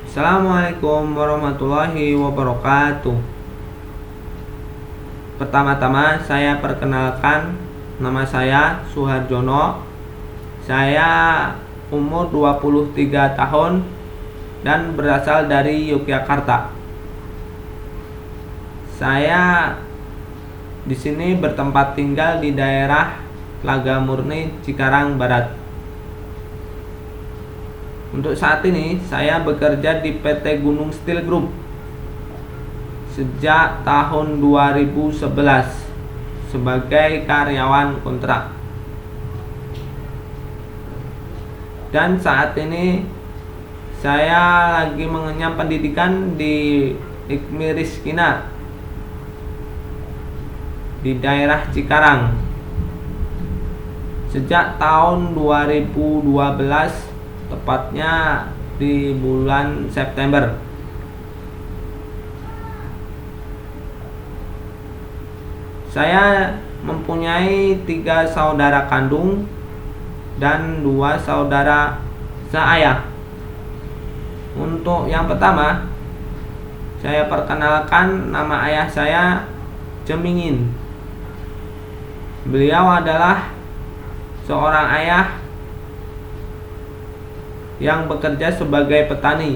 Assalamualaikum warahmatullahi wabarakatuh. Pertama-tama saya perkenalkan, nama saya Suharjono. Saya umur 23 tahun dan berasal dari Yogyakarta. Saya di sini bertempat tinggal di daerah Tlaga Murni, Cikarang Barat. Untuk saat ini saya bekerja di PT Gunung Steel Group sejak tahun 2011 sebagai karyawan kontrak. Dan saat ini saya lagi mengenyam pendidikan di IKMI Rizkina di daerah Cikarang sejak tahun 2012, tepatnya di bulan September. Saya mempunyai 3 saudara kandung dan 2 saudara seayah. Untuk yang pertama, saya perkenalkan, nama ayah saya Cemingin. Beliau adalah seorang ayah yang bekerja sebagai petani.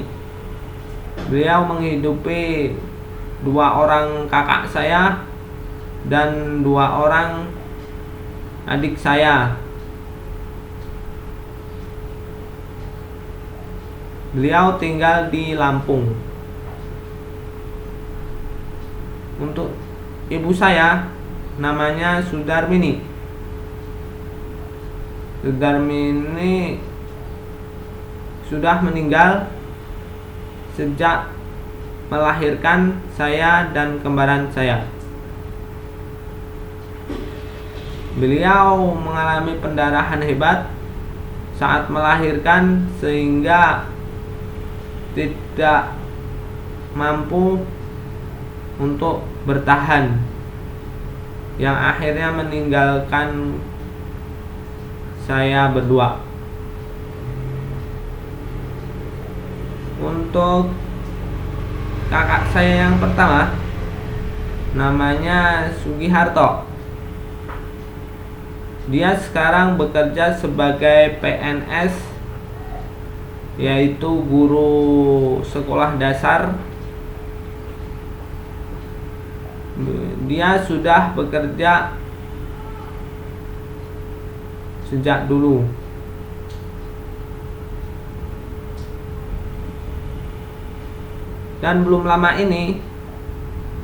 Beliau menghidupi 2 orang kakak saya dan 2 orang adik saya. Beliau tinggal di Lampung. Untuk ibu saya, namanya Sudarmini. Sudarmini sudah meninggal sejak melahirkan saya dan kembaran saya. Beliau mengalami pendarahan hebat saat melahirkan sehingga tidak mampu untuk bertahan, yang akhirnya meninggalkan saya berdua. Untuk kakak saya yang pertama, namanya Sugiharto. Dia sekarang bekerja sebagai PNS, yaitu guru sekolah dasar. Dia sudah bekerja sejak dulu. Dan belum lama ini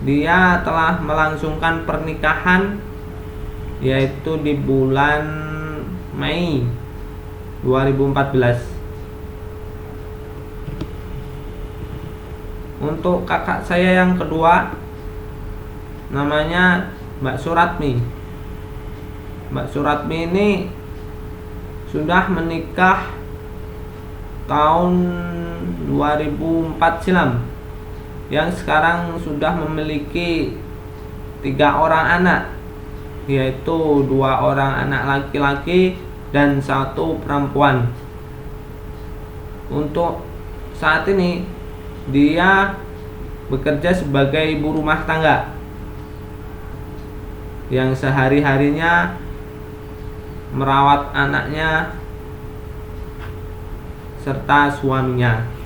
dia telah melangsungkan pernikahan, yaitu di bulan Mei 2014. Untuk kakak saya yang kedua, namanya Mbak Suratmi. Mbak Suratmi ini sudah menikah tahun 2004 silam, yang sekarang sudah memiliki 3 orang anak, yaitu 2 orang anak laki-laki dan 1 perempuan. Untuk saat ini dia bekerja sebagai ibu rumah tangga yang sehari-harinya merawat anaknya serta suaminya.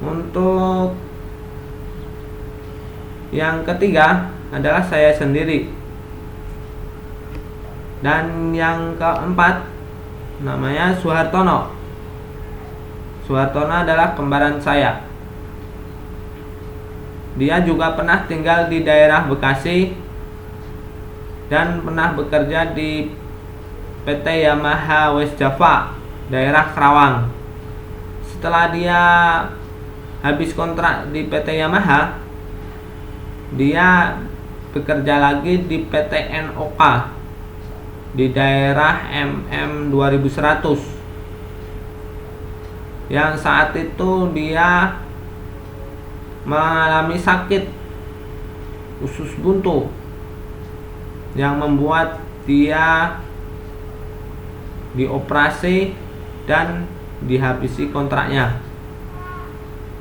Untuk yang ketiga adalah saya sendiri. Dan yang keempat namanya Suhartono. Suhartono adalah kembaran saya. Dia juga pernah tinggal di daerah Bekasi dan pernah bekerja di PT Yamaha West Java, daerah Kerawang. Setelah dia habis kontrak di PT Yamaha, dia bekerja lagi di PT NOK di daerah MM 2100, yang saat itu dia mengalami sakit usus buntu yang membuat dia dioperasi dan dihabisi kontraknya.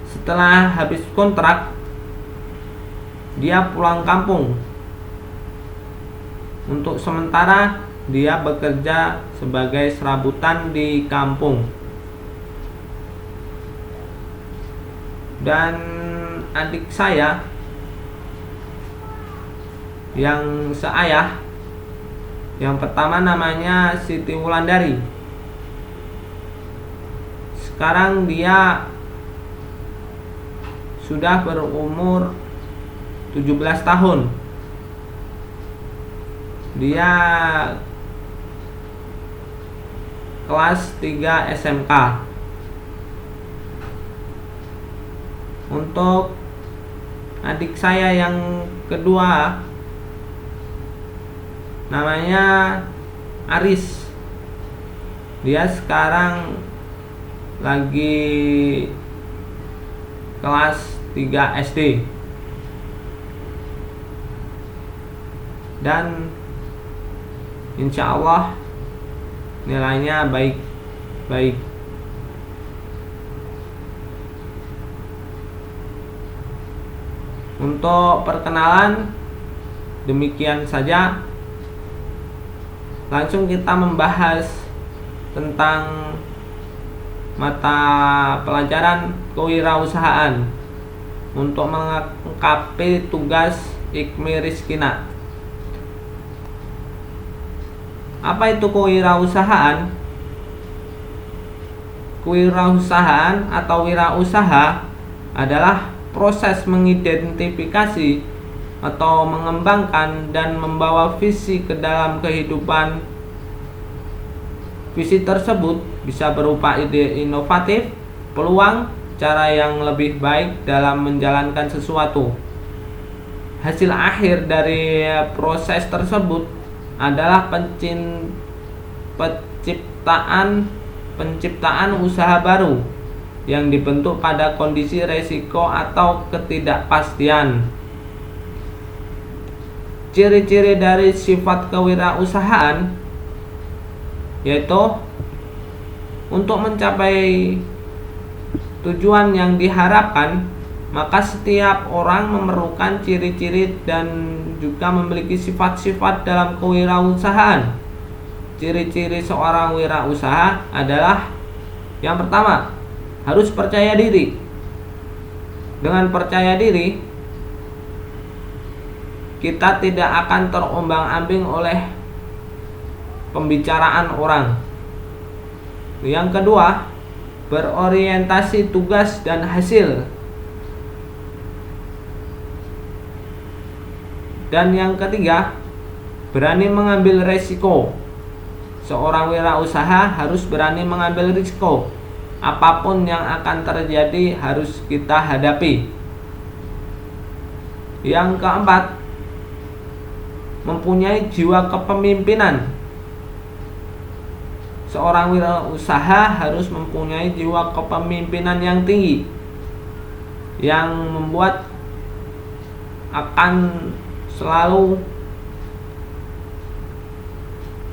Setelah habis kontrak, dia pulang kampung. Untuk sementara dia bekerja sebagai serabutan di kampung. Dan adik saya yang seayah, yang pertama namanya Siti Wulandari. Sekarang dia sudah berumur 17 tahun. Dia kelas 3 SMK. Untuk adik saya yang kedua namanya Aris. Dia sekarang lagi kelas 3 SD. Dan insya Allah nilainya baik. Untuk perkenalan demikian saja. Langsung kita membahas tentang mata pelajaran kewirausahaan untuk melengkapi tugas IKMI Rizkina. Apa itu kewirausahaan? Kewirausahaan atau wirausaha adalah proses mengidentifikasi atau mengembangkan dan membawa visi ke dalam kehidupan. Visi tersebut bisa berupa ide inovatif, peluang, cara yang lebih baik dalam menjalankan sesuatu. Hasil akhir dari proses tersebut adalah penciptaan usaha baru yang dibentuk pada kondisi resiko atau ketidakpastian. Ciri-ciri dari sifat kewirausahaan yaitu untuk mencapai tujuan yang diharapkan, maka setiap orang memerlukan ciri-ciri dan juga memiliki sifat-sifat dalam kewirausahaan. Ciri-ciri seorang wirausaha adalah yang pertama, harus percaya diri. Dengan percaya diri, kita tidak akan terombang-ambing oleh pembicaraan orang. Yang kedua, berorientasi tugas dan hasil. Dan yang ketiga, berani mengambil resiko. Seorang wirausaha harus berani mengambil risiko. Apapun yang akan terjadi harus kita hadapi. Yang keempat, mempunyai jiwa kepemimpinan. Seorang wirausaha harus mempunyai jiwa kepemimpinan yang tinggi, yang membuat akan selalu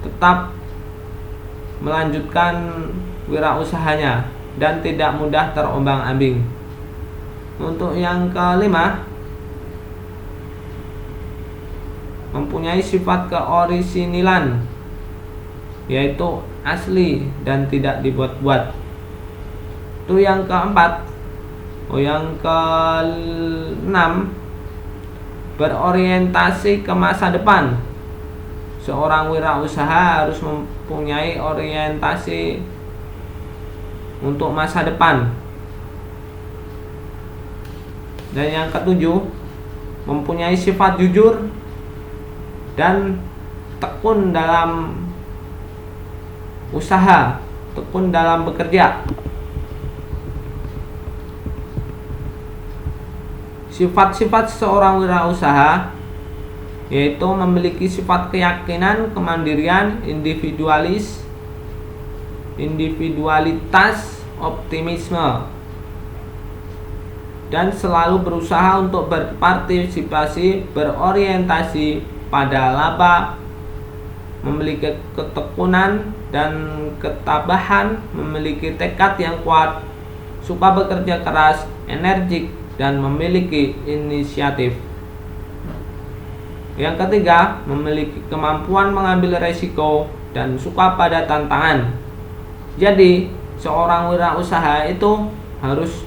tetap melanjutkan wirausahanya dan tidak mudah terombang-ambing. Untuk yang kelima, mempunyai sifat keorisinilan, yaitu asli dan tidak dibuat-buat. Itu yang keempat. Yang keenam, berorientasi ke masa depan. Seorang wirausaha harus mempunyai orientasi untuk masa depan. Dan yang ketujuh, mempunyai sifat jujur dan tekun dalam usaha, tekun dalam bekerja. Sifat-sifat seorang wirausaha yaitu memiliki sifat keyakinan, kemandirian, individualitas, optimisme, dan selalu berusaha untuk berpartisipasi, berorientasi pada laba memiliki ketekunan dan ketabahan, memiliki tekad yang kuat, suka bekerja keras, energik, dan memiliki inisiatif. Yang ketiga, memiliki kemampuan mengambil resiko dan suka pada tantangan. Jadi, seorang wirausaha itu harus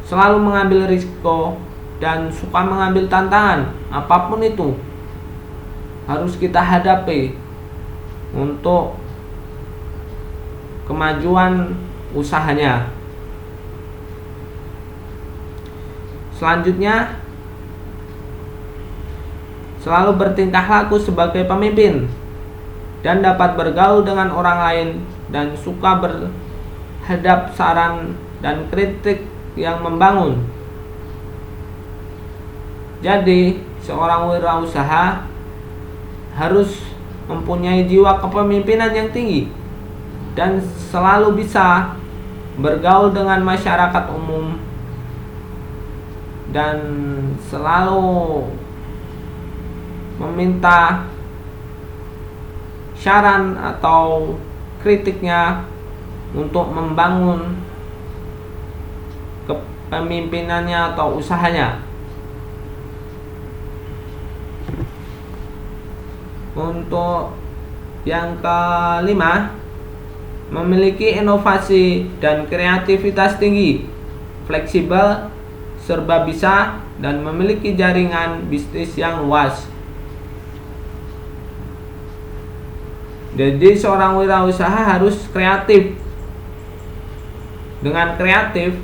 selalu mengambil risiko dan suka mengambil tantangan, apapun itu harus kita hadapi untuk kemajuan usahanya. Selanjutnya, selalu bertingkah laku sebagai pemimpin dan dapat bergaul dengan orang lain dan suka berhadap saran dan kritik yang membangun. Jadi, seorang wirausaha harus mempunyai jiwa kepemimpinan yang tinggi dan selalu bisa bergaul dengan masyarakat umum dan selalu meminta saran atau kritiknya untuk membangun kepemimpinannya atau usahanya. Untuk yang kelima, memiliki inovasi dan kreativitas tinggi, fleksibel, serba bisa, dan memiliki jaringan bisnis yang luas. Jadi seorang wirausaha harus kreatif. Dengan kreatif,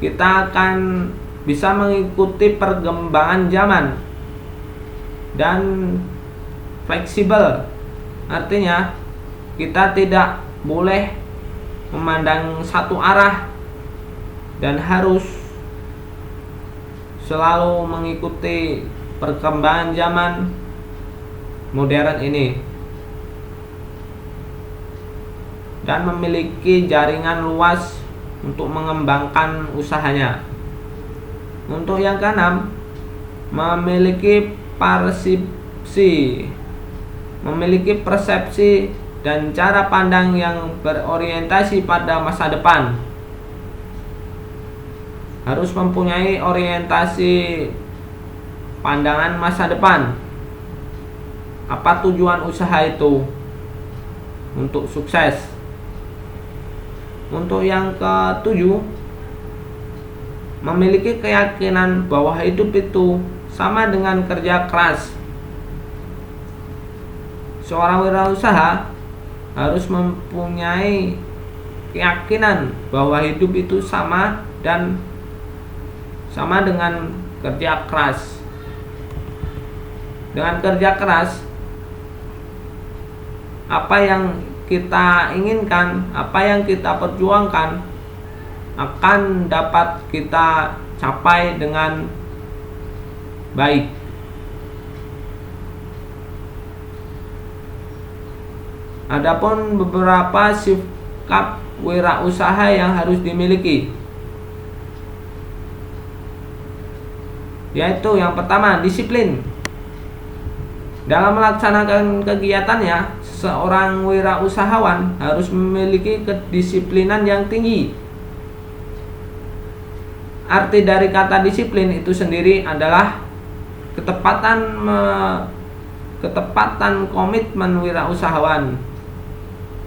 kita akan bisa mengikuti perkembangan zaman. Dan fleksibel, artinya kita tidak boleh memandang satu arah dan harus selalu mengikuti perkembangan zaman modern ini dan memiliki jaringan luas untuk mengembangkan usahanya. Untuk yang keenam, memiliki persepsi dan cara pandang yang berorientasi pada masa depan. Harus mempunyai orientasi pandangan masa depan. Apa tujuan usaha itu untuk sukses? Untuk yang ketujuh, memiliki keyakinan bahwa hidup itu sama dengan kerja keras. Seorang wirausaha harus mempunyai keyakinan bahwa hidup itu sama dengan kerja keras. Dengan kerja keras, apa yang kita inginkan, apa yang kita perjuangkan akan dapat kita capai dengan baik. Adapun beberapa sikap wirausaha yang harus dimiliki, yaitu yang pertama, disiplin. Dalam melaksanakan kegiatannya, seorang wirausahawan harus memiliki kedisiplinan yang tinggi. Arti dari kata disiplin itu sendiri adalah ketepatan komitmen wirausahawan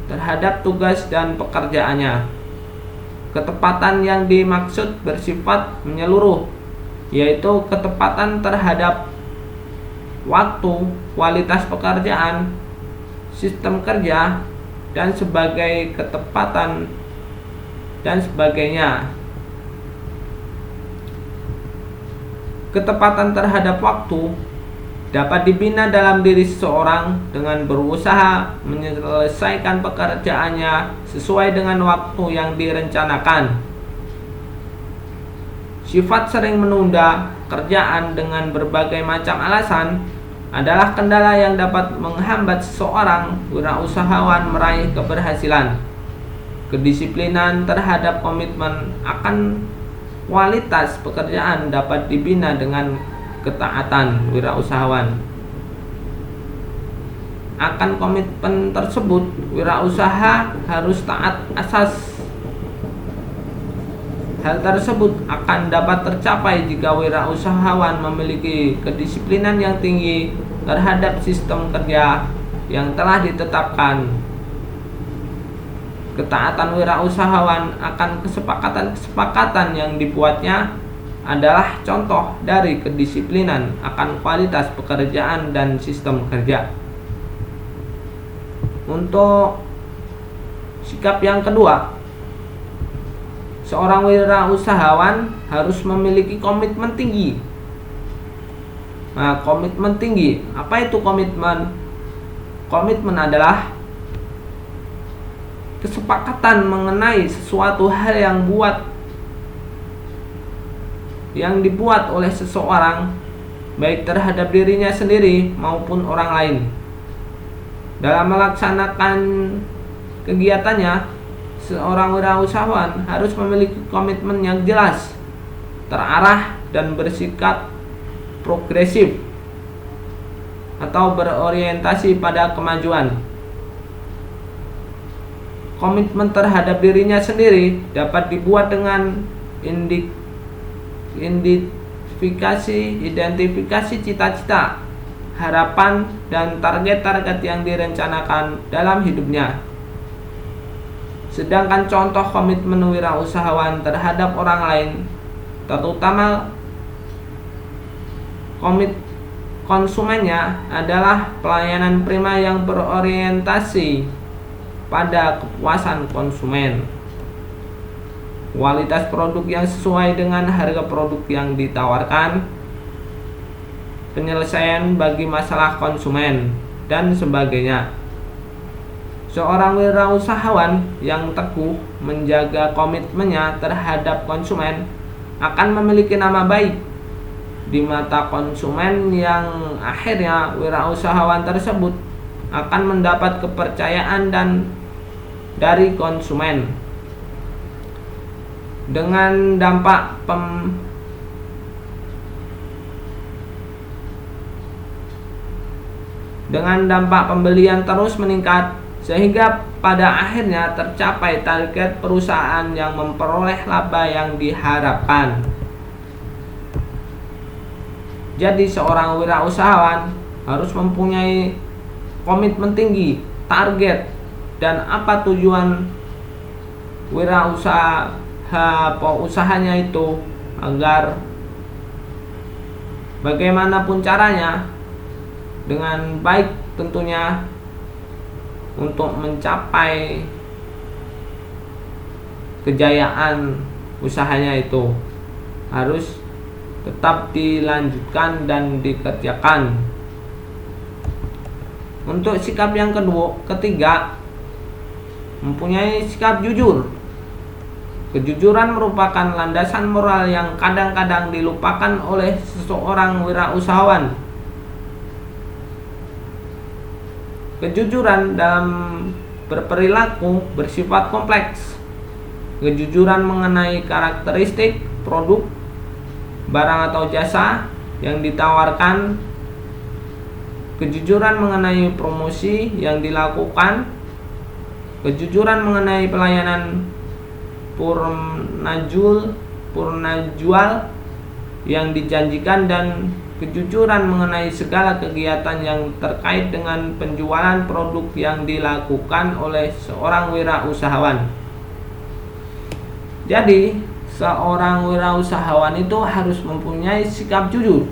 terhadap tugas dan pekerjaannya. Ketepatan yang dimaksud bersifat menyeluruh, yaitu ketepatan terhadap waktu, kualitas pekerjaan, sistem kerja, dan sebagai ketepatan dan sebagainya. Ketepatan terhadap waktu dapat dibina dalam diri seseorang dengan berusaha menyelesaikan pekerjaannya sesuai dengan waktu yang direncanakan. Sifat sering menunda kerjaan dengan berbagai macam alasan adalah kendala yang dapat menghambat seseorang wirausahawan meraih keberhasilan. Kedisiplinan terhadap komitmen akan kualitas pekerjaan dapat dibina dengan ketaatan wirausahawan. akan komitmen tersebut, wirausaha harus taat asas. Hal tersebut akan dapat tercapai jika wirausahawan memiliki kedisiplinan yang tinggi terhadap sistem kerja yang telah ditetapkan. Ketaatan wirausahawan akan kesepakatan-kesepakatan yang dibuatnya adalah contoh dari kedisiplinan akan kualitas pekerjaan dan sistem kerja. Untuk sikap yang kedua, seorang wirausahawan harus memiliki komitmen tinggi. Nah, komitmen tinggi, apa itu komitmen? Komitmen adalah kesepakatan mengenai sesuatu hal yang dibuat oleh seseorang, baik terhadap dirinya sendiri maupun orang lain. Dalam melaksanakan kegiatannya, seorang wirausahawan harus memiliki komitmen yang jelas, terarah, dan bersikap progresif atau berorientasi pada kemajuan. Komitmen terhadap dirinya sendiri dapat dibuat dengan identifikasi cita-cita, harapan, dan target-target yang direncanakan dalam hidupnya. Sedangkan contoh komitmen wirausahawan terhadap orang lain, terutama konsumennya, adalah pelayanan prima yang berorientasi pada kepuasan konsumen, kualitas produk yang sesuai dengan harga produk yang ditawarkan, penyelesaian bagi masalah konsumen, dan sebagainya. Seorang wirausahawan yang teguh menjaga komitmennya terhadap konsumen akan memiliki nama baik di mata konsumen, yang akhirnya wirausahawan tersebut akan mendapat kepercayaan dari konsumen. Dengan dampak pembelian terus meningkat, sehingga pada akhirnya tercapai target perusahaan yang memperoleh laba yang diharapkan. Jadi seorang wirausahawan harus mempunyai komitmen tinggi, target, dan apa tujuan usahanya itu, agar bagaimanapun caranya, dengan baik tentunya, untuk mencapai kejayaan usahanya itu harus tetap dilanjutkan dan dikerjakan. Untuk sikap yang ketiga, mempunyai sikap jujur. Kejujuran merupakan landasan moral yang kadang-kadang dilupakan oleh seseorang wirausahawan. Kejujuran dalam berperilaku bersifat kompleks. Kejujuran mengenai karakteristik produk, barang atau jasa yang ditawarkan, kejujuran mengenai promosi yang dilakukan, kejujuran mengenai pelayanan purnajual yang dijanjikan, dan kejujuran mengenai segala kegiatan yang terkait dengan penjualan produk yang dilakukan oleh seorang wirausahawan. Jadi, seorang wirausahawan itu harus mempunyai sikap jujur,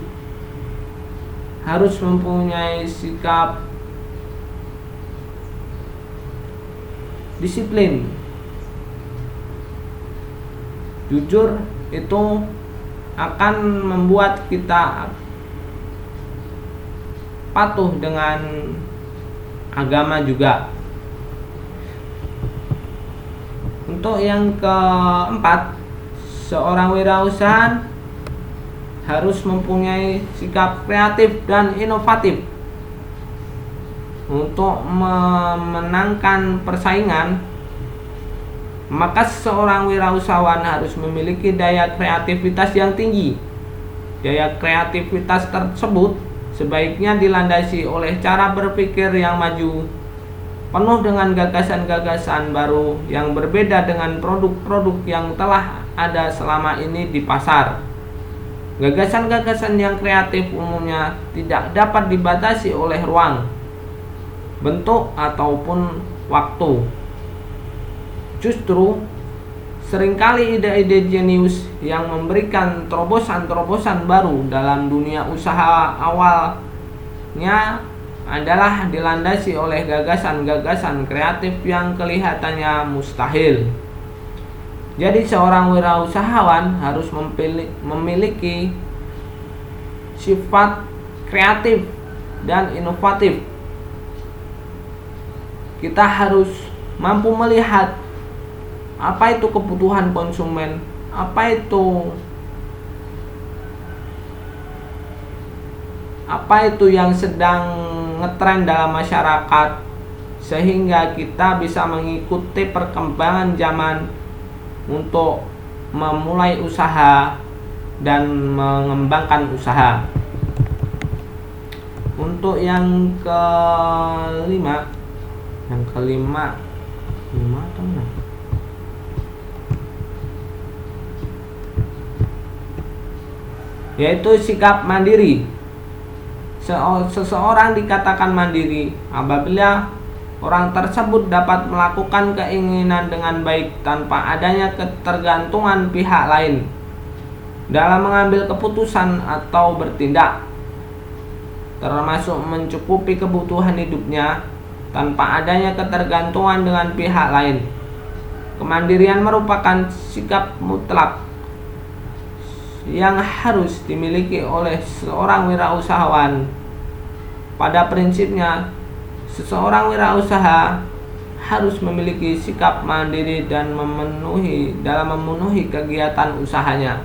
harus mempunyai sikap disiplin. Jujur itu akan membuat kita patuh dengan agama juga. Untuk yang keempat, seorang wirausahawan harus mempunyai sikap kreatif dan inovatif. Untuk memenangkan persaingan, maka seorang wirausahawan harus memiliki daya kreativitas yang tinggi. Daya kreativitas tersebut sebaiknya dilandasi oleh cara berpikir yang maju, penuh dengan gagasan-gagasan baru yang berbeda dengan produk-produk yang telah ada selama ini di pasar. Gagasan-gagasan yang kreatif umumnya tidak dapat dibatasi oleh ruang, bentuk, ataupun waktu. Justru, seringkali ide-ide jenius yang memberikan terobosan-terobosan baru dalam dunia usaha awalnya adalah dilandasi oleh gagasan-gagasan kreatif yang kelihatannya mustahil. Jadi seorang wirausahawan harus memiliki sifat kreatif dan inovatif. Kita harus mampu melihat apa itu kebutuhan konsumen, apa itu yang sedang ngetren dalam masyarakat, sehingga kita bisa mengikuti perkembangan zaman untuk memulai usaha dan mengembangkan usaha. Untuk yang kelima atau enam? Yaitu sikap mandiri. Seseorang dikatakan mandiri apabila orang tersebut dapat melakukan keinginan dengan baik tanpa adanya ketergantungan pihak lain dalam mengambil keputusan atau bertindak, termasuk mencukupi kebutuhan hidupnya tanpa adanya ketergantungan dengan pihak lain. Kemandirian merupakan sikap mutlak yang harus dimiliki oleh seorang wirausahawan. Pada prinsipnya, seseorang wirausaha harus memiliki sikap mandiri dan dalam memenuhi kegiatan usahanya.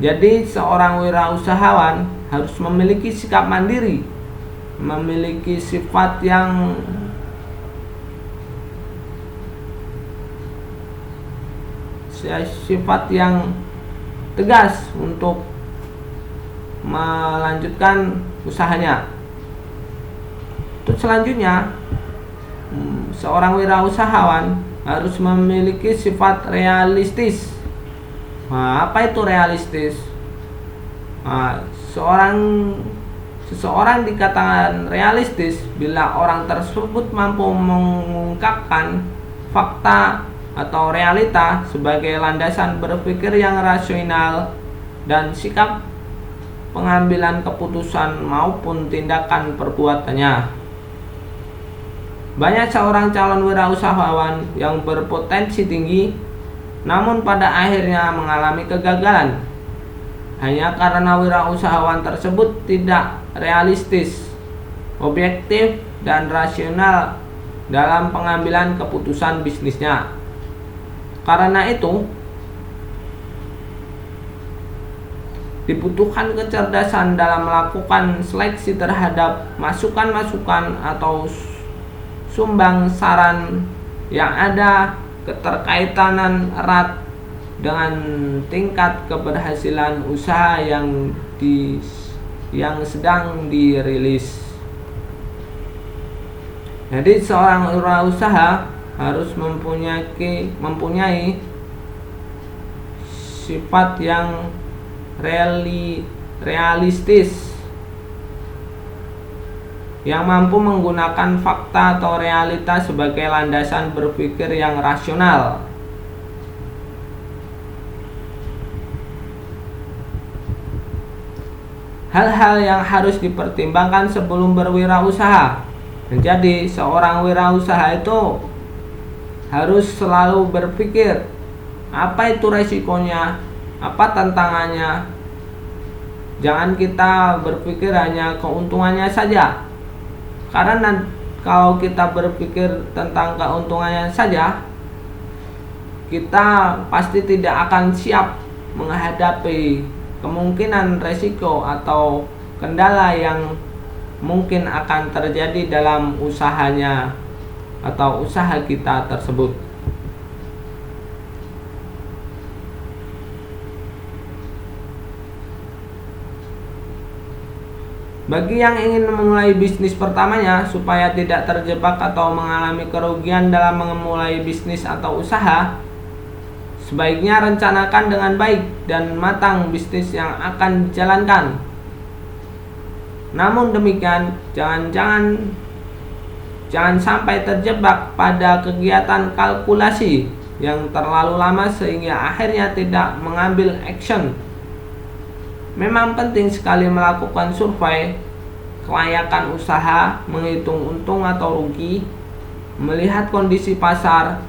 Jadi seorang wirausahawan harus memiliki sikap mandiri, memiliki sifat yang tegas untuk melanjutkan usahanya. Terus selanjutnya, seorang wirausahawan harus memiliki sifat realistis. Nah, apa itu realistis? Nah, seseorang dikatakan realistis bila orang tersebut mampu mengungkapkan fakta atau realita sebagai landasan berpikir yang rasional dan sikap pengambilan keputusan maupun tindakan perbuatannya. Banyak seorang calon wirausahawan yang berpotensi tinggi namun pada akhirnya mengalami kegagalan hanya karena wirausahawan tersebut tidak realistis, objektif, dan rasional dalam pengambilan keputusan bisnisnya. Karena itu, dibutuhkan kecerdasan dalam melakukan seleksi terhadap masukan-masukan atau sumbang saran yang ada keterkaitan erat dengan tingkat keberhasilan usaha yang sedang dirilis. Jadi seorang wirausaha harus mempunyai sifat yang realistis, yang mampu menggunakan fakta atau realita sebagai landasan berpikir yang rasional. Hal-hal yang harus dipertimbangkan sebelum berwirausaha. Jadi seorang wirausaha itu harus selalu berpikir apa itu resikonya, apa tantangannya. Jangan kita berpikir hanya keuntungannya saja. Karena kalau kita berpikir tentang keuntungannya saja, kita pasti tidak akan siap menghadapi kemungkinan resiko atau kendala yang mungkin akan terjadi dalam usahanya atau usaha kita tersebut. Bagi yang ingin memulai bisnis pertamanya supaya tidak terjebak atau mengalami kerugian dalam memulai bisnis atau usaha, sebaiknya rencanakan dengan baik dan matang bisnis yang akan dijalankan. Namun demikian, jangan sampai terjebak pada kegiatan kalkulasi yang terlalu lama sehingga akhirnya tidak mengambil action. Memang penting sekali melakukan survei kelayakan usaha, menghitung untung atau rugi, melihat kondisi pasar,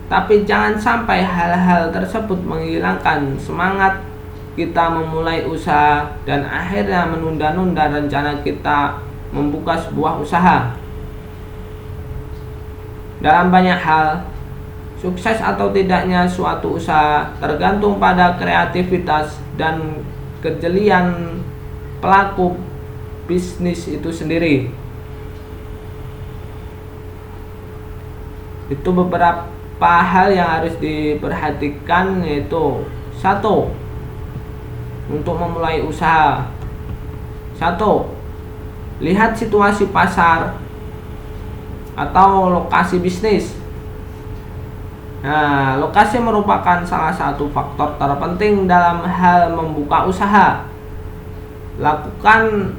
tapi jangan sampai hal-hal tersebut menghilangkan semangat kita memulai usaha dan akhirnya menunda-nunda rencana kita membuka sebuah usaha. Dalam banyak hal, sukses atau tidaknya suatu usaha tergantung pada kreativitas dan kejelian pelaku bisnis itu sendiri. Itu beberapa hal yang harus diperhatikan, yaitu 1. Untuk memulai usaha, 1. Lihat situasi pasar atau lokasi bisnis. Nah, lokasi merupakan salah satu faktor terpenting dalam hal membuka usaha. Lakukan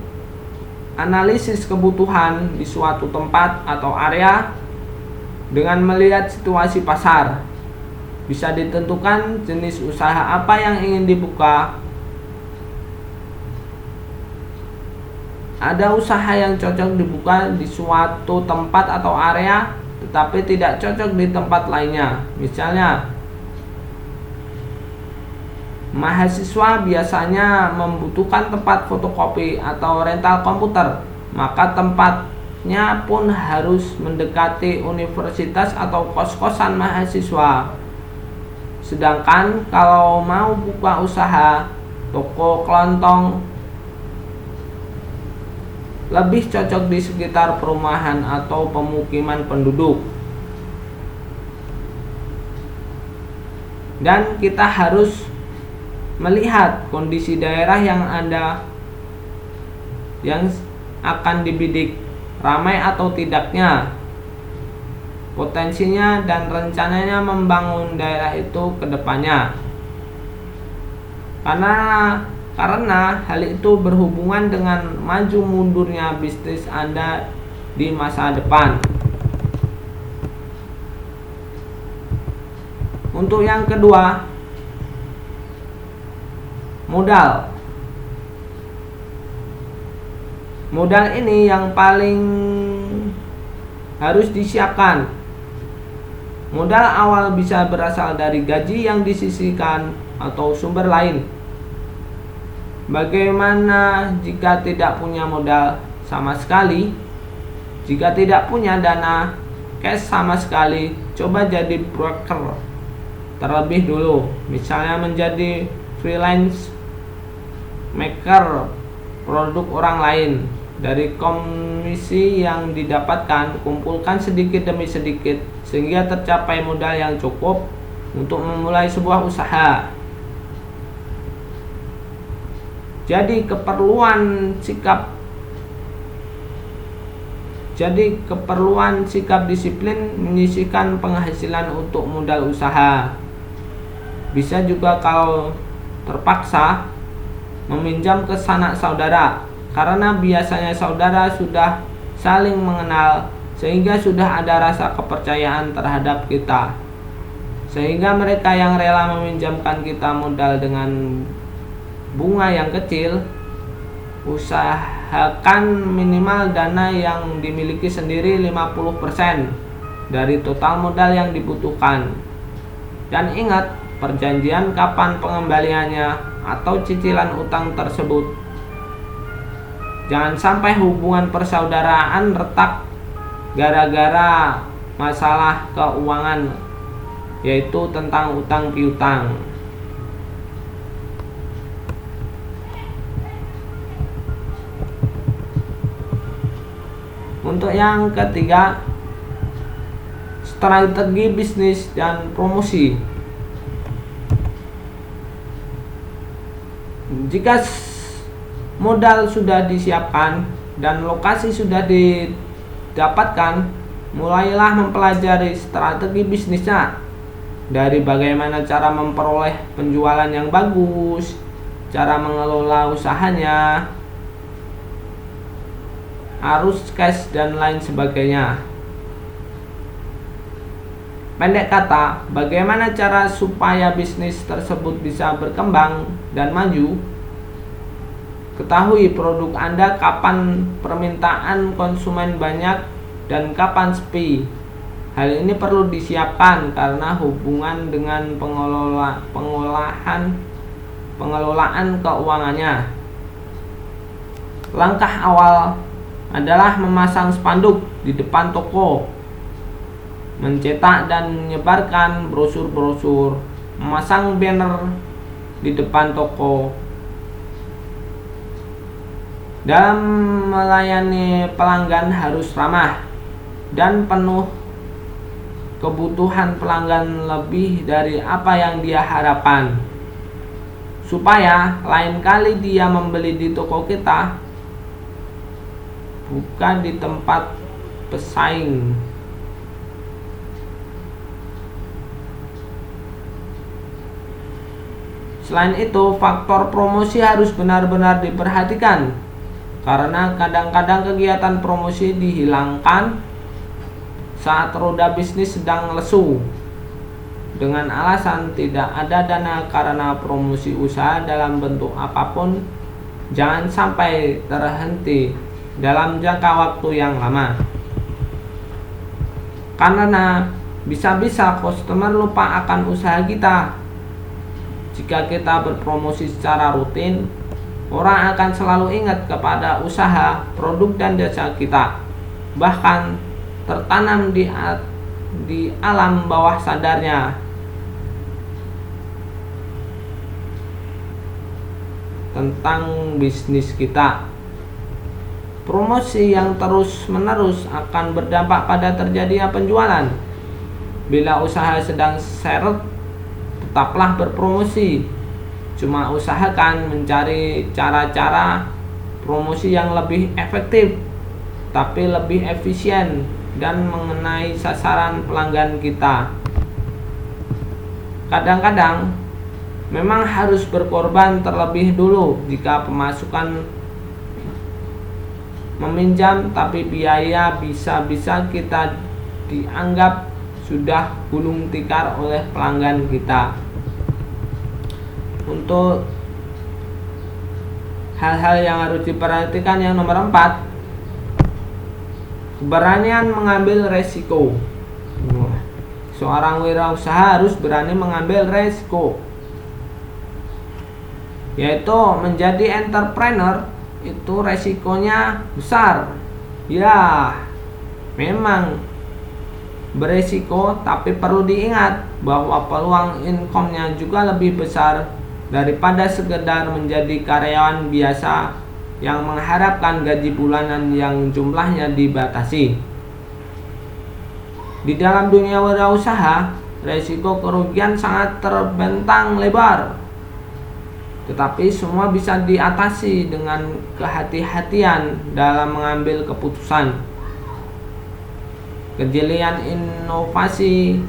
analisis kebutuhan di suatu tempat atau area dengan melihat situasi pasar. Bisa ditentukan jenis usaha apa yang ingin dibuka. Ada usaha yang cocok dibuka di suatu tempat atau area tetapi tidak cocok di tempat lainnya. Misalnya, mahasiswa biasanya membutuhkan tempat fotokopi atau rental komputer, maka tempatnya pun harus mendekati universitas atau kos-kosan mahasiswa. Sedangkan kalau mau buka usaha toko kelontong, lebih cocok di sekitar perumahan atau pemukiman penduduk. Dan kita harus melihat kondisi daerah yang akan dibidik, ramai atau tidaknya, potensinya dan rencananya membangun daerah itu ke depannya. Karena hal itu berhubungan dengan maju mundurnya bisnis Anda di masa depan. Untuk yang kedua, modal. Modal ini yang paling harus disiapkan. Modal awal bisa berasal dari gaji yang disisihkan atau sumber lain. Bagaimana jika tidak punya modal sama sekali? Jika tidak punya dana cash sama sekali, coba jadi broker terlebih dulu. Misalnya menjadi freelance maker produk orang lain. Dari komisi yang didapatkan, kumpulkan sedikit demi sedikit sehingga tercapai modal yang cukup untuk memulai sebuah usaha. Jadi keperluan sikap disiplin menyisihkan penghasilan untuk modal usaha. Bisa juga kalau terpaksa meminjam ke sanak saudara, karena biasanya saudara sudah saling mengenal sehingga sudah ada rasa kepercayaan terhadap kita, sehingga mereka yang rela meminjamkan kita modal dengan bunga yang kecil. Usahakan minimal dana yang dimiliki sendiri 50% dari total modal yang dibutuhkan. Dan ingat, perjanjian kapan pengembaliannya atau cicilan utang tersebut. Jangan sampai hubungan persaudaraan retak gara-gara masalah keuangan, yaitu tentang utang piutang. Untuk yang ketiga, strategi bisnis dan promosi. Jika modal sudah disiapkan dan lokasi sudah didapatkan, mulailah mempelajari strategi bisnisnya. Dari bagaimana cara memperoleh penjualan yang bagus, cara mengelola usahanya, arus cash, dan lain sebagainya. Pendek kata, bagaimana cara supaya bisnis tersebut bisa berkembang dan maju? Ketahui produk Anda kapan permintaan konsumen banyak dan kapan sepi. Hal ini perlu disiapkan karena hubungan dengan pengelolaan keuangannya. Langkah awal adalah memasang spanduk di depan toko, mencetak dan menyebarkan brosur-brosur, memasang banner di depan toko. Dalam melayani pelanggan harus ramah dan penuh kebutuhan pelanggan lebih dari apa yang dia harapkan, supaya lain kali dia membeli di toko kita, bukan di tempat pesaing. Selain itu, faktor promosi harus benar-benar diperhatikan, karena kadang-kadang kegiatan promosi dihilangkan saat roda bisnis sedang lesu dengan alasan tidak ada dana karena promosi usaha dalam bentuk apapun jangan sampai terhenti dalam jangka waktu yang lama, karena bisa-bisa customer lupa akan usaha kita. Jika kita berpromosi secara rutin, orang akan selalu ingat kepada usaha, produk, dan jasa kita. Bahkan tertanam di alam bawah sadarnya tentang bisnis kita. Promosi yang terus-menerus akan berdampak pada terjadinya penjualan. Bila usaha sedang seret, tetaplah berpromosi. Cuma usahakan mencari cara-cara promosi yang lebih efektif, tapi lebih efisien dan mengenai sasaran pelanggan kita. Kadang-kadang memang harus berkorban terlebih dulu jika pemasukan meminjam, tapi biaya bisa-bisa kita dianggap sudah gulung tikar oleh pelanggan kita. Untuk hal-hal yang harus diperhatikan, yang nomor 4, keberanian mengambil resiko. Seorang wirausaha harus berani mengambil resiko, yaitu menjadi entrepreneur. Itu resikonya besar. Ya, memang beresiko, tapi perlu diingat bahwa peluang income-nya juga lebih besar daripada sekedar menjadi karyawan biasa yang mengharapkan gaji bulanan yang jumlahnya dibatasi. Di dalam dunia wirausaha, resiko kerugian sangat terbentang lebar, tetapi semua bisa diatasi dengan kehati-hatian dalam mengambil keputusan. Kejelian inovasi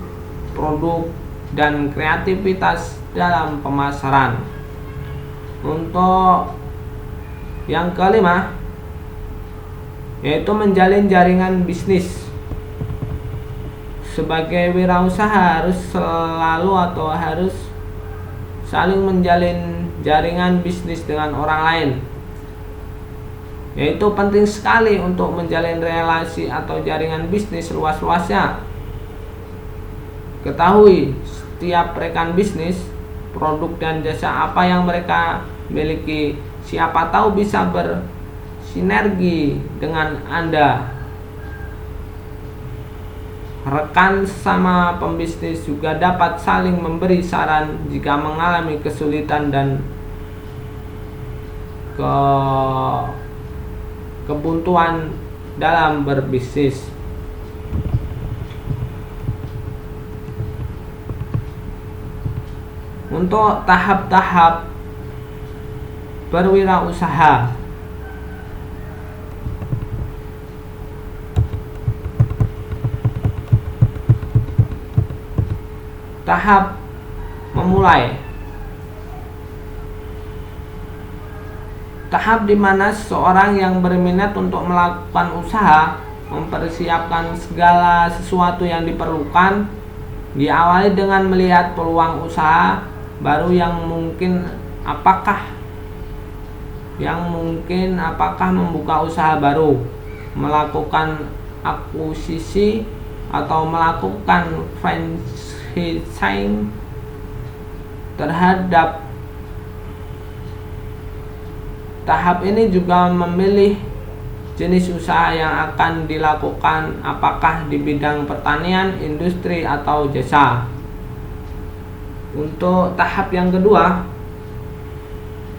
produk dan kreativitas dalam pemasaran. Untuk yang kelima, yaitu menjalin jaringan bisnis. Sebagai wirausaha harus saling menjalin jaringan bisnis dengan orang lain. Yaitu penting sekali untuk menjalin relasi atau jaringan bisnis luas-luasnya. Ketahui setiap rekan bisnis, produk dan jasa apa yang mereka miliki, siapa tahu bisa bersinergi dengan Anda. Rekan sama pembisnis juga dapat saling memberi saran jika mengalami kesulitan dan kebuntuan dalam berbisnis. Untuk tahap-tahap berwirausaha, Tahap memulai. Tahap di mana seseorang yang berminat untuk melakukan usaha mempersiapkan segala sesuatu yang diperlukan, diawali dengan melihat peluang usaha baru yang mungkin apakah membuka usaha baru, melakukan akuisisi atau melakukan franchising terhadap. Tahap ini juga memilih jenis usaha yang akan dilakukan, apakah di bidang pertanian, industri, atau jasa. Untuk tahap yang kedua,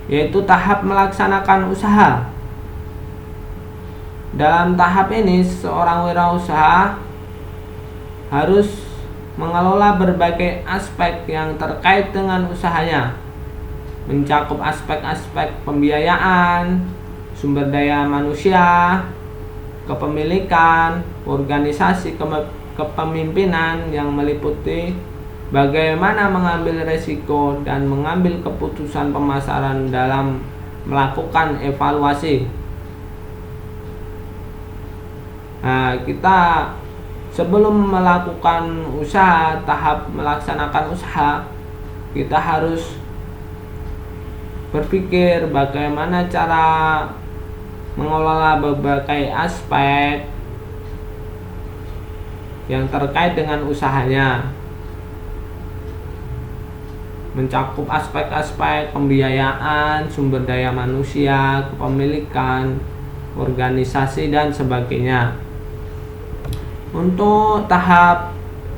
yaitu tahap melaksanakan usaha. Dalam tahap ini, seorang wirausaha harus mengelola berbagai aspek yang terkait dengan usahanya, mencakup aspek-aspek pembiayaan, sumber daya manusia, kepemilikan, organisasi, kepemimpinan yang meliputi bagaimana mengambil resiko dan mengambil keputusan pemasaran dalam melakukan evaluasi. Nah, kita sebelum melakukan usaha, tahap melaksanakan usaha, kita harus berpikir bagaimana cara mengelola berbagai aspek yang terkait dengan usahanya, mencakup aspek-aspek pembiayaan, sumber daya manusia, kepemilikan, organisasi, dan sebagainya. Untuk tahap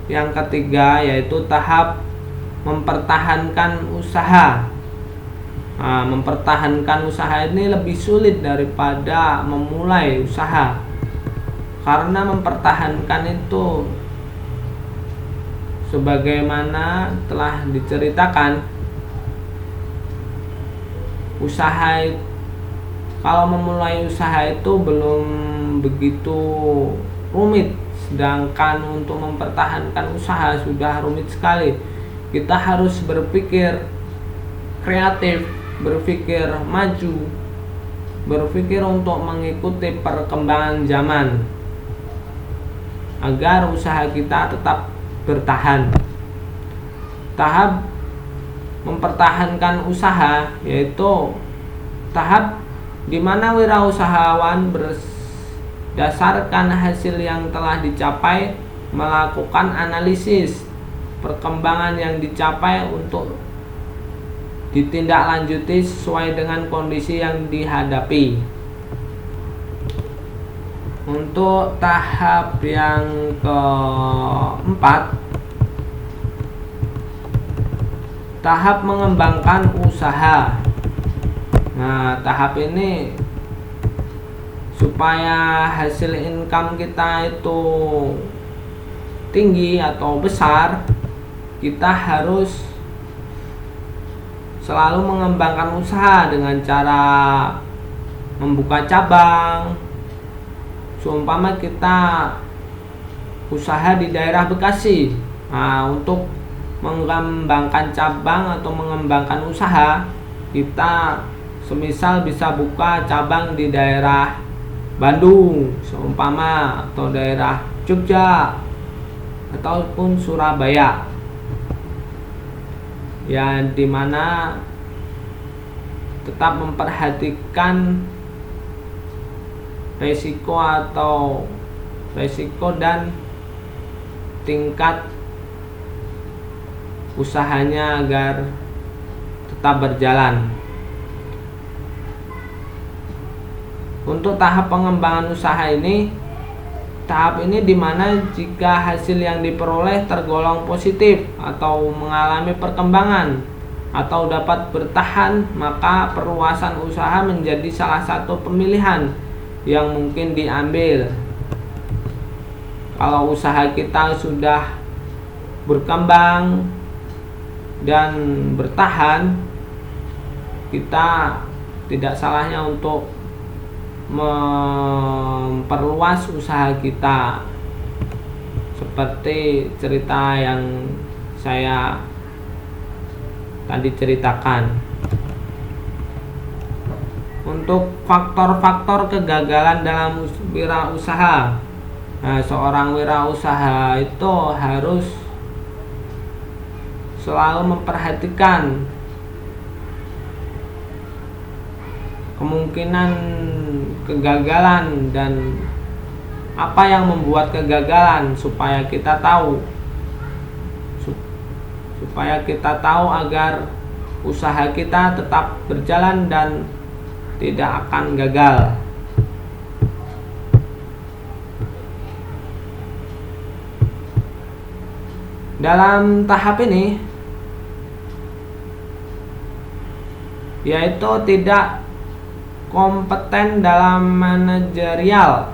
yang ketiga, yaitu tahap mempertahankan usaha. Mempertahankan usaha ini lebih sulit daripada memulai usaha, karena mempertahankan itu sebagaimana telah diceritakan, kalau memulai usaha itu belum begitu rumit, sedangkan untuk mempertahankan usaha sudah rumit sekali. Kita harus berpikir kreatif, berpikir maju, berpikir untuk mengikuti perkembangan zaman agar usaha kita tetap bertahan. Tahap mempertahankan usaha yaitu tahap di mana wirausahawan berdasarkan hasil yang telah dicapai melakukan analisis perkembangan yang dicapai untuk ditindaklanjuti sesuai dengan kondisi yang dihadapi. Untuk tahap yang keempat, tahap mengembangkan usaha. Nah, tahap ini supaya hasil income kita itu tinggi atau besar, kita harus selalu mengembangkan usaha dengan cara membuka cabang. Seumpama kita usaha di daerah Bekasi, untuk mengembangkan cabang atau mengembangkan usaha, kita semisal bisa buka cabang di daerah Bandung seumpama, atau daerah Jogja ataupun Surabaya, yang dimana tetap memperhatikan resiko dan tingkat usahanya agar tetap berjalan. Untuk tahap pengembangan usaha ini, tahap ini dimana jika hasil yang diperoleh tergolong positif atau mengalami perkembangan atau dapat bertahan, maka perluasan usaha menjadi salah satu pilihan yang mungkin diambil. Kalau usaha kita sudah berkembang dan bertahan, kita tidak salahnya untuk memperluas usaha kita, seperti cerita yang saya tadi ceritakan. Untuk faktor-faktor kegagalan dalam wirausaha. Nah, seorang wirausaha itu harus selalu memperhatikan kemungkinan kegagalan dan apa yang membuat kegagalan supaya kita tahu agar usaha kita tetap berjalan dan tidak akan gagal. Dalam tahap ini yaitu tidak kompeten dalam manajerial,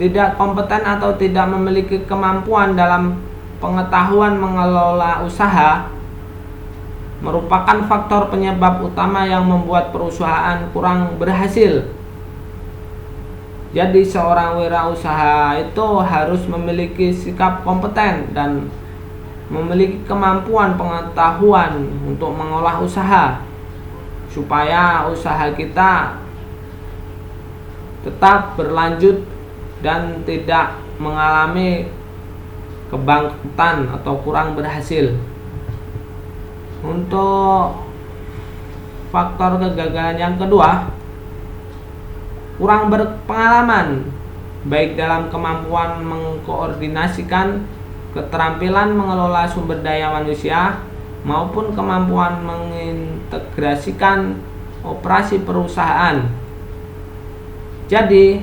tidak kompeten atau tidak memiliki kemampuan dalam pengetahuan mengelola usaha merupakan faktor penyebab utama yang membuat perusahaan kurang berhasil. Jadi seorang wirausaha itu harus memiliki sikap kompeten dan memiliki kemampuan pengetahuan untuk mengolah usaha supaya usaha kita tetap berlanjut dan tidak mengalami kebangkrutan atau kurang berhasil. Untuk faktor kegagalan yang kedua, kurang berpengalaman baik dalam kemampuan mengkoordinasikan, keterampilan mengelola sumber daya manusia, maupun kemampuan mengintegrasikan operasi perusahaan. Jadi,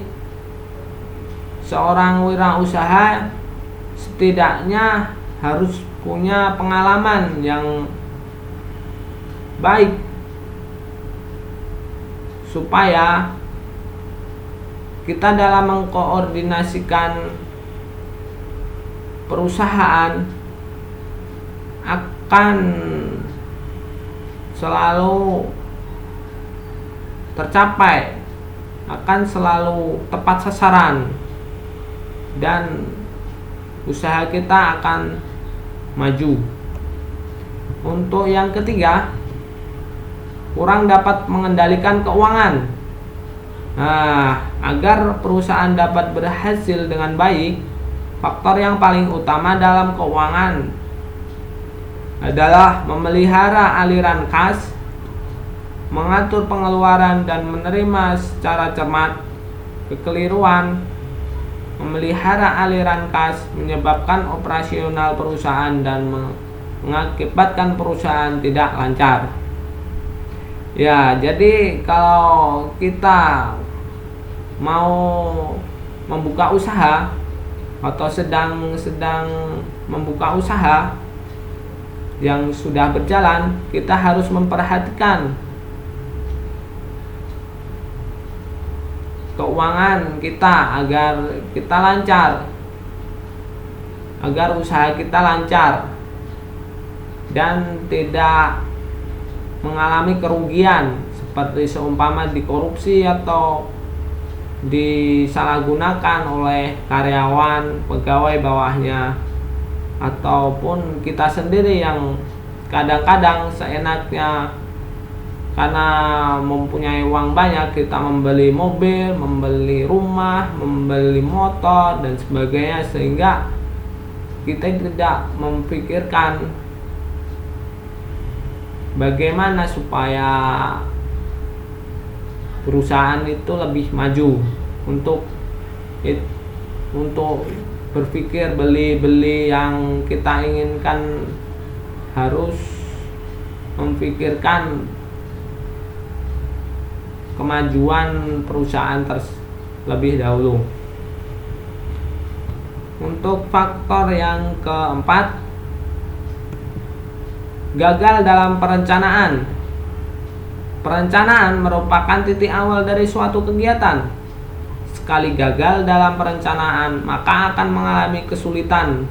seorang wirausaha setidaknya harus punya pengalaman yang baik supaya kita dalam mengkoordinasikan perusahaan akan selalu tercapai, akan selalu tepat sasaran, dan usaha kita akan maju. Untuk yang ketiga, kurang dapat mengendalikan keuangan. Nah, agar perusahaan dapat berhasil dengan baik, faktor yang paling utama dalam keuangan adalah memelihara aliran kas, mengatur pengeluaran dan menerima secara cermat kekeliruan. Memelihara aliran kas menyebabkan operasional perusahaan dan mengakibatkan perusahaan tidak lancar. Ya, jadi kalau kita mau membuka usaha atau sedang membuka usaha yang sudah berjalan, kita harus memperhatikan keuangan kita agar kita lancar, agar usaha kita lancar dan tidak mengalami kerugian seperti seumpama dikorupsi atau disalahgunakan oleh karyawan, pegawai bawahnya, ataupun kita sendiri yang kadang-kadang seenaknya karena mempunyai uang banyak kita membeli mobil, membeli rumah, membeli motor dan sebagainya, sehingga kita tidak memikirkan bagaimana supaya perusahaan itu lebih maju. Untuk berpikir beli yang kita inginkan, harus memikirkan kemajuan perusahaan terlebih dahulu. Untuk faktor yang keempat, gagal dalam perencanaan. Perencanaan merupakan titik awal dari suatu kegiatan. Sekali gagal dalam perencanaan, maka akan mengalami kesulitan.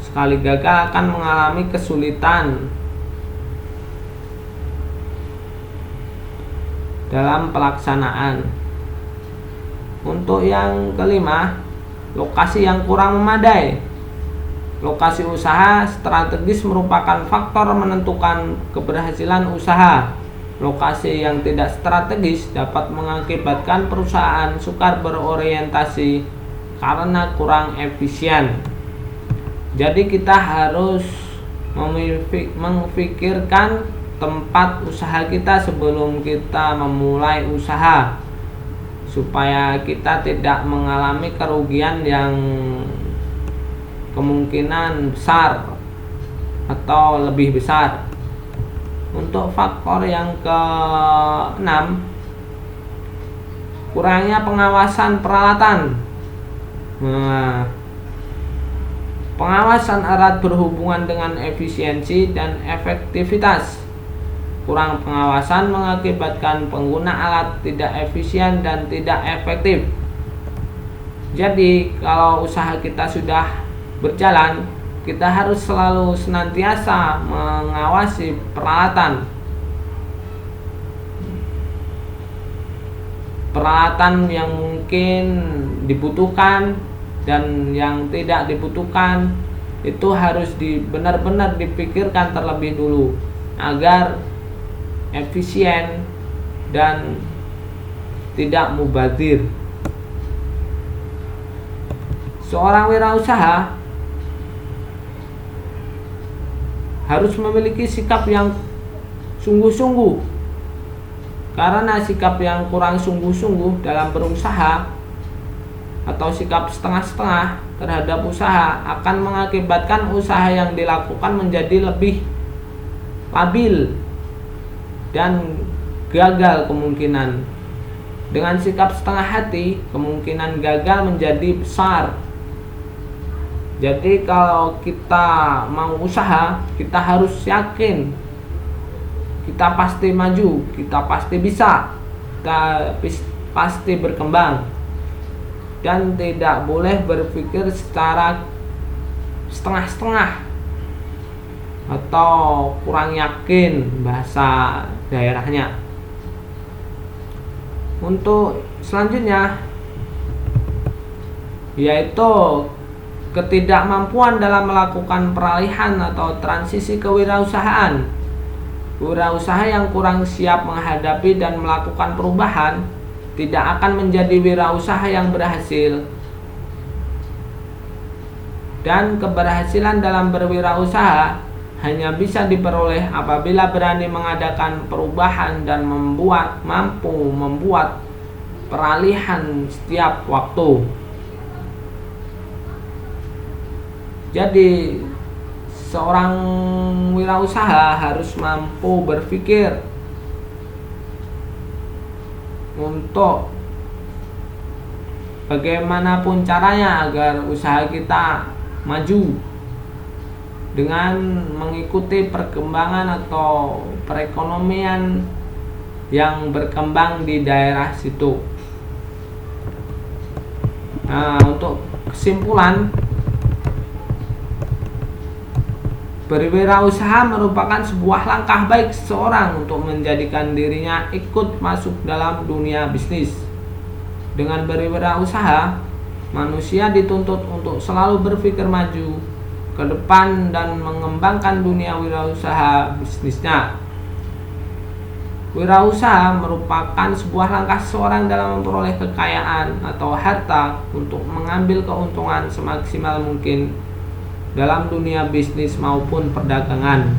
Sekali gagal akan mengalami kesulitan dalam pelaksanaan. Untuk yang kelima, lokasi yang kurang memadai. Lokasi usaha strategis merupakan faktor menentukan keberhasilan usaha. Lokasi yang tidak strategis dapat mengakibatkan perusahaan sukar berorientasi karena kurang efisien. Jadi kita harus memikirkan tempat usaha kita sebelum kita memulai usaha, supaya kita tidak mengalami kerugian yang kemungkinan besar atau lebih besar. Untuk faktor yang keenam, kurangnya pengawasan peralatan. Pengawasan erat berhubungan dengan efisiensi dan efektivitas. Kurang pengawasan mengakibatkan pengguna alat tidak efisien dan tidak efektif. Jadi kalau usaha kita sudah berjalan, kita harus selalu senantiasa mengawasi peralatan yang mungkin dibutuhkan dan yang tidak dibutuhkan. Itu harus benar-benar dipikirkan terlebih dulu agar efisien dan tidak mubazir. Seorang wirausaha harus memiliki sikap yang sungguh-sungguh, karena sikap yang kurang sungguh-sungguh dalam berusaha atau sikap setengah-setengah terhadap usaha akan mengakibatkan usaha yang dilakukan menjadi lebih labil dan gagal kemungkinan. Dengan sikap setengah hati, kemungkinan gagal menjadi besar. Jadi kalau kita mau usaha, kita harus yakin kita pasti maju, kita pasti bisa, kita pasti berkembang, dan tidak boleh berpikir secara setengah-setengah atau kurang yakin bahasa daerahnya. Untuk selanjutnya yaitu ketidakmampuan dalam melakukan peralihan atau transisi kewirausahaan. Wirausaha yang kurang siap menghadapi dan melakukan perubahan tidak akan menjadi wirausaha yang berhasil. Dan keberhasilan dalam berwirausaha hanya bisa diperoleh apabila berani mengadakan perubahan dan mampu membuat peralihan setiap waktu. Jadi seorang wirausaha harus mampu berpikir untuk bagaimanapun caranya agar usaha kita maju dengan mengikuti perkembangan atau perekonomian yang berkembang di daerah situ. Nah, untuk kesimpulan, berwirausaha merupakan sebuah langkah baik seseorang untuk menjadikan dirinya ikut masuk dalam dunia bisnis. Dengan berwirausaha, manusia dituntut untuk selalu berpikir maju ke depan dan mengembangkan dunia wirausaha bisnisnya. Wirausaha merupakan sebuah langkah seseorang dalam memperoleh kekayaan atau harta untuk mengambil keuntungan semaksimal mungkin dalam dunia bisnis maupun perdagangan.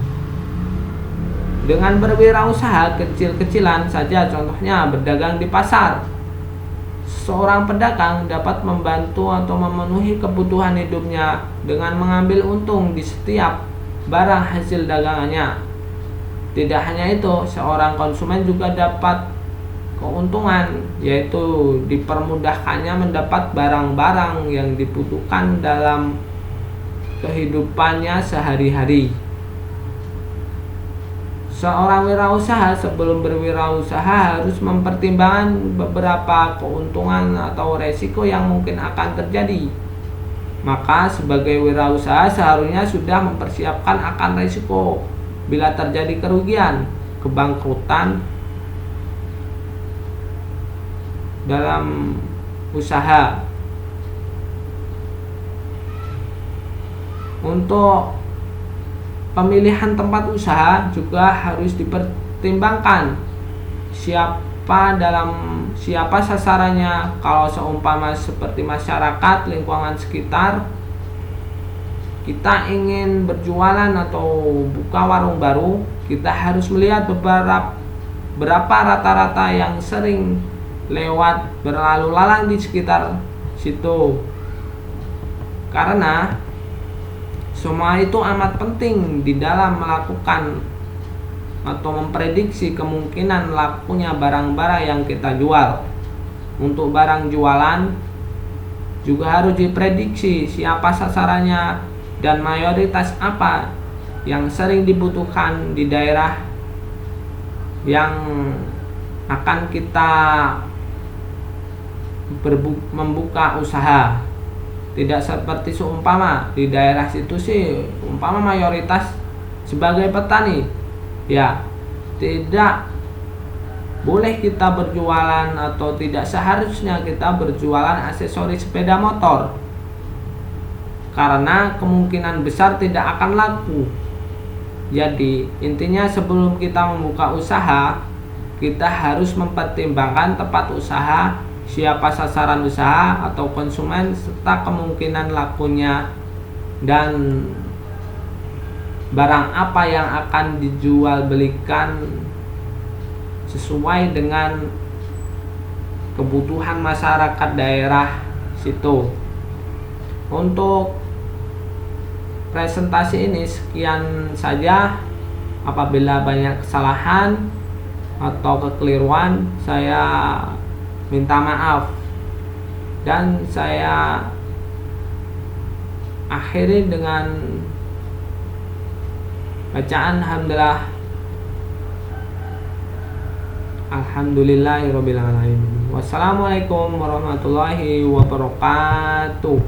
Dengan berwirausaha kecil-kecilan saja, contohnya berdagang di pasar, seorang pedagang dapat membantu atau memenuhi kebutuhan hidupnya dengan mengambil untung di setiap barang hasil dagangannya. Tidak hanya itu, seorang konsumen juga dapat keuntungan, yaitu dipermudahkannya mendapat barang-barang yang dibutuhkan dalam kehidupannya sehari-hari. Seorang wirausaha sebelum berwirausaha harus mempertimbangkan beberapa keuntungan atau resiko yang mungkin akan terjadi. Maka sebagai wirausaha seharusnya sudah mempersiapkan akan resiko bila terjadi kerugian, kebangkrutan dalam usaha. Untuk pemilihan tempat usaha juga harus dipertimbangkan siapa sasarannya. Kalau seumpama seperti masyarakat lingkungan sekitar, kita ingin berjualan atau buka warung baru, kita harus melihat berapa rata-rata yang sering lewat berlalu lalang di sekitar situ. Karena semua itu amat penting di dalam melakukan atau memprediksi kemungkinan lakunya barang-barang yang kita jual. Untuk barang jualan juga harus diprediksi siapa sasarannya dan mayoritas apa yang sering dibutuhkan di daerah yang akan kita membuka usaha. Tidak seperti seumpama di daerah situ sih umpama mayoritas sebagai petani, ya tidak boleh kita berjualan atau tidak seharusnya kita berjualan aksesoris sepeda motor, karena kemungkinan besar tidak akan laku. Jadi intinya sebelum kita membuka usaha, kita harus mempertimbangkan tempat usaha, siapa sasaran usaha atau konsumen, serta kemungkinan lakunya dan barang apa yang akan dijual belikan sesuai dengan kebutuhan masyarakat daerah situ. Untuk presentasi ini sekian saja. Apabila banyak kesalahan atau kekeliruan, saya minta maaf, dan saya akhiri dengan bacaan alhamdulillahirabbil alamin. Wassalamualaikum warahmatullahi wabarakatuh.